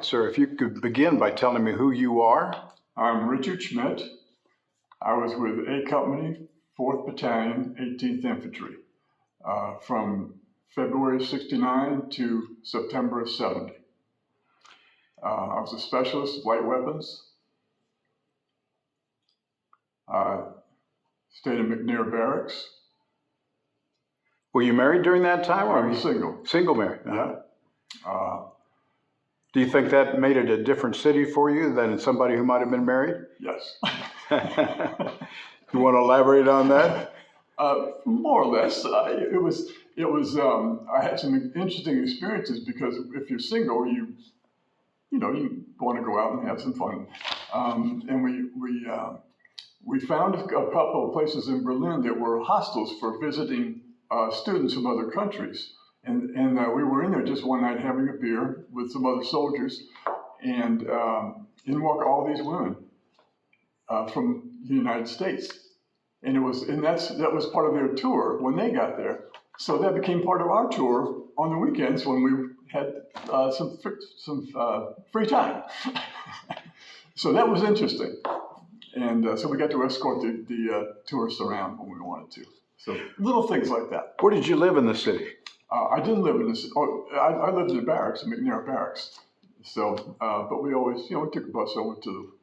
Sir, if you could begin by telling me who you are. I'm Richard Schmidt. I was with A Company, 4th Battalion, 18th Infantry, from February 69 to September 70. I was a specialist, light weapons. Stayed in McNair Barracks. Were you married during that time? I was single. Single married? Yeah. Do you think that made it a different city for you than somebody who might have been married? Yes. You want to elaborate on that? More or less. I had some interesting experiences because if you're single, you want to go out and have some fun. And we found a couple of places in Berlin that were hostels for visiting students from other countries. And we were in there just one night having a beer with some other soldiers, and in walk all these women from the United States. And that was part of their tour when they got there. So that became part of our tour on the weekends when we had some free time. So that was interesting. And so we got to escort the tourists around when we wanted to. So little things like that. Where did you live in the city? I didn't live in this. I lived in the barracks, in McNair Barracks. So, but we always, we took a bus over to,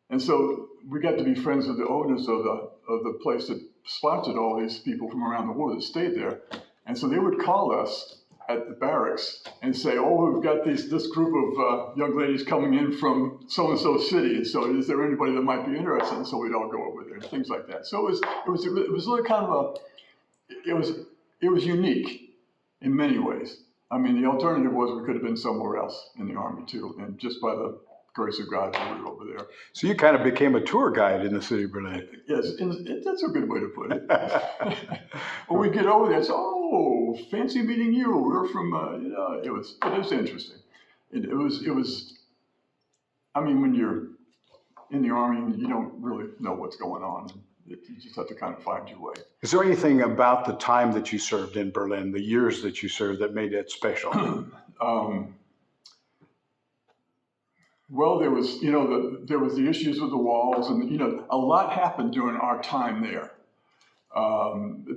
and so we got to be friends with the owners of the place that sponsored all these people from around the world that stayed there. And so they would call us at the barracks and say, "Oh, we've got this group of young ladies coming in from so and so city, and so is there anybody that might be interested?" And so we'd all go over there and things like that. So it was really kind of it was unique. In many ways. I mean, the alternative was we could have been somewhere else in the Army too, and just by the grace of God, we were over there. So you kind of became a tour guide in the city of Berlin. Yes, that's a good way to put it. When we get over there, it's, "Oh, fancy meeting you. We're from," it was interesting. It was. I mean, when you're in the Army, you don't really know what's going on. You just have to kind of find your way. Is there anything about the time that you served in Berlin, the years that you served, that made it special? Well, there was the issues with the walls, and a lot happened during our time there.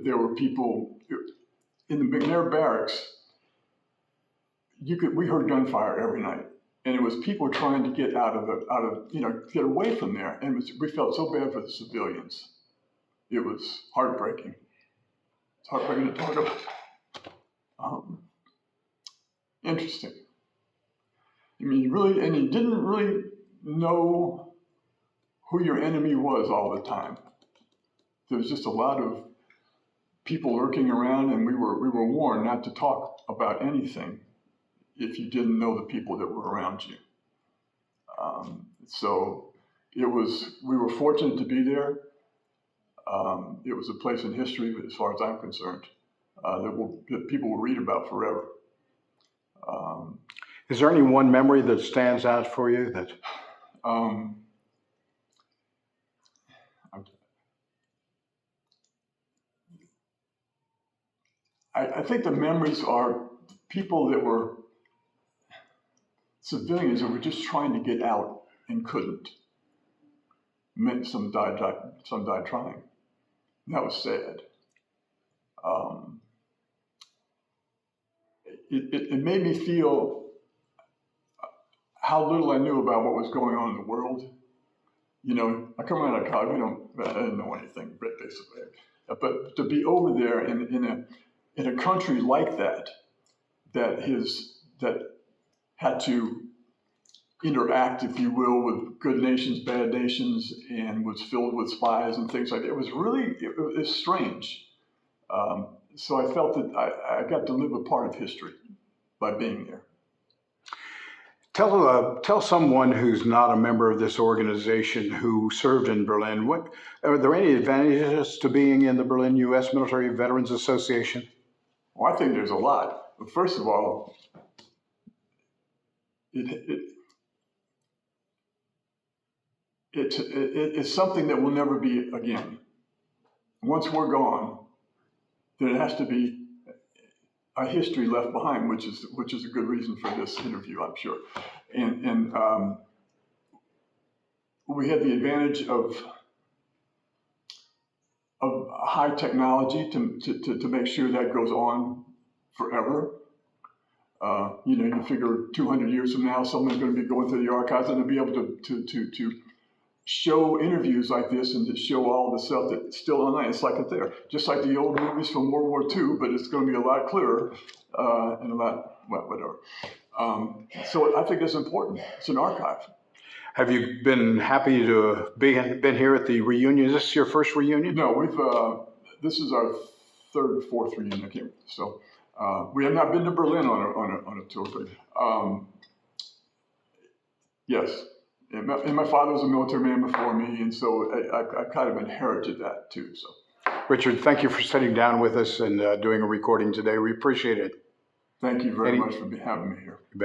There were people in the McNair Barracks. We heard gunfire every night. And it was people trying to get get away from there. And we felt so bad for the civilians. It was heartbreaking. It's heartbreaking to talk about. Interesting. I mean, you didn't really know who your enemy was all the time. There was just a lot of people lurking around, and we were warned not to talk about anything if you didn't know the people that were around you. So we were fortunate to be there. It was a place in history, as far as I'm concerned, that people will read about forever. Is there any one memory that stands out for you? I think the memories are people that were civilians that were just trying to get out and couldn't. Some died trying. And that was sad. It made me feel how little I knew about what was going on in the world. I come out of college, I didn't know anything basically. But to be over there in a country like that had to interact, if you will, with good nations, bad nations, and was filled with spies and things like that. It was strange. So I felt that I got to live a part of history by being there. Tell someone who's not a member of this organization who served in Berlin, are there any advantages to being in the Berlin U.S. Military Veterans Association? Well, I think there's a lot. But first of all, it's something that will never be again. Once we're gone, there has to be a history left behind, which is a good reason for this interview, I'm sure. And we had the advantage of high technology to make sure that goes on forever. You figure 200 years from now, someone's going to be going through the archives and to be able to show interviews like this and to show all the stuff that's still online. It's like it's there, just like the old movies from World War II, but it's going to be a lot clearer and a lot, well, whatever. So I think that's important. It's an archive. Have you been happy to have been here at the reunion? Is this your first reunion? No, this is our third, fourth reunion. I can't. So we have not been to Berlin on a tour, but yes. And my father was a military man before me, and so I kind of inherited that too. So, Richard, thank you for sitting down with us and doing a recording today. We appreciate it. Thank you very much for having me here. You bet.